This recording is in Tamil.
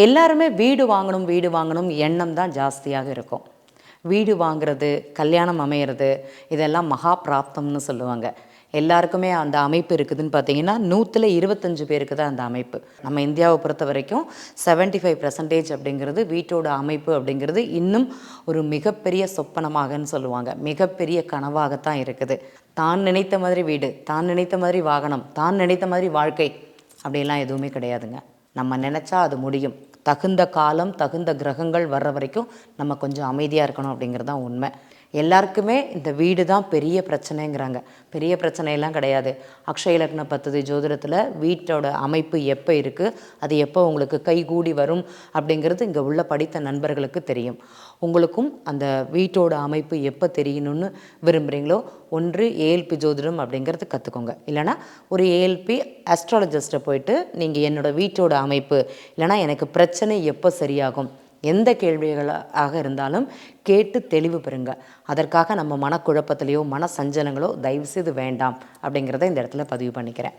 எல்லாருமே வீடு வாங்கணும் எண்ணம் தான் ஜாஸ்தியாக இருக்கும். வீடு வாங்குறது, கல்யாணம் அமையிறது இதெல்லாம் மகா பிராப்தம்னு சொல்லுவாங்க. எல்லாருக்குமே அந்த அமைப்பு இருக்குதுன்னு பார்த்தீங்கன்னா 100ல் 25 பேருக்கு தான் அந்த அமைப்பு. நம்ம இந்தியாவை பொறுத்த வரைக்கும் 75% அப்படிங்கிறது வீட்டோட அமைப்பு அப்படிங்கிறது இன்னும் ஒரு மிகப்பெரிய சொப்பனமாகன்னு சொல்லுவாங்க. மிகப்பெரிய கனவாகத்தான் இருக்குது. தான் நினைத்த மாதிரி வீடு, தான் நினைத்த மாதிரி வாகனம், தான் நினைத்த மாதிரி வாழ்க்கை அப்படிலாம் எதுவுமே கிடையாதுங்க. நம்ம நினச்சா அது முடியும். தகுந்த காலம், தகுந்த கிரகங்கள் வர்ற வரைக்கும் நம்ம கொஞ்சம் அமைதியாக இருக்கணும் அப்படிங்கிறது தான் உண்மை. எல்லாருக்குமே இந்த வீடு தான் பெரிய பிரச்சனைங்கிறாங்க. பெரிய பிரச்சனையெல்லாம் கிடையாது. அக்ஷய லக்ன பத்ததி ஜோதிடத்தில் வீட்டோட அமைப்பு எப்போ இருக்குது, அது எப்போ உங்களுக்கு கைகூடி வரும் அப்படிங்கிறது இங்கே உள்ள படித்த நண்பர்களுக்கு தெரியும். உங்களுக்கும் அந்த வீட்டோட அமைப்பு எப்போ தெரியணும்னு விரும்புகிறீங்களோ, ஒன்று ஏஎல்பி ஜோதிடம் அப்படிங்கிறது கற்றுக்கோங்க. இல்லைனா ஒரு ஏஎல்பி அஸ்ட்ராலஜிஸ்ட்டை போயிட்டு நீங்கள் என்னோடய வீட்டோட அமைப்பு இல்லைனா எனக்கு பிரச்சனை எப்போ சரியாகும், எந்த கேள்விகளாக இருந்தாலும் கேட்டு தெளிவு பெறுங்க. அதற்காக நம்ம மனக்குழப்பத்திலையோ மன சஞ்சலங்களோ தயவுசெய்து வேண்டாம் அப்படிங்கிறத இந்த இடத்துல பதிவு பண்ணிக்கிறேன்.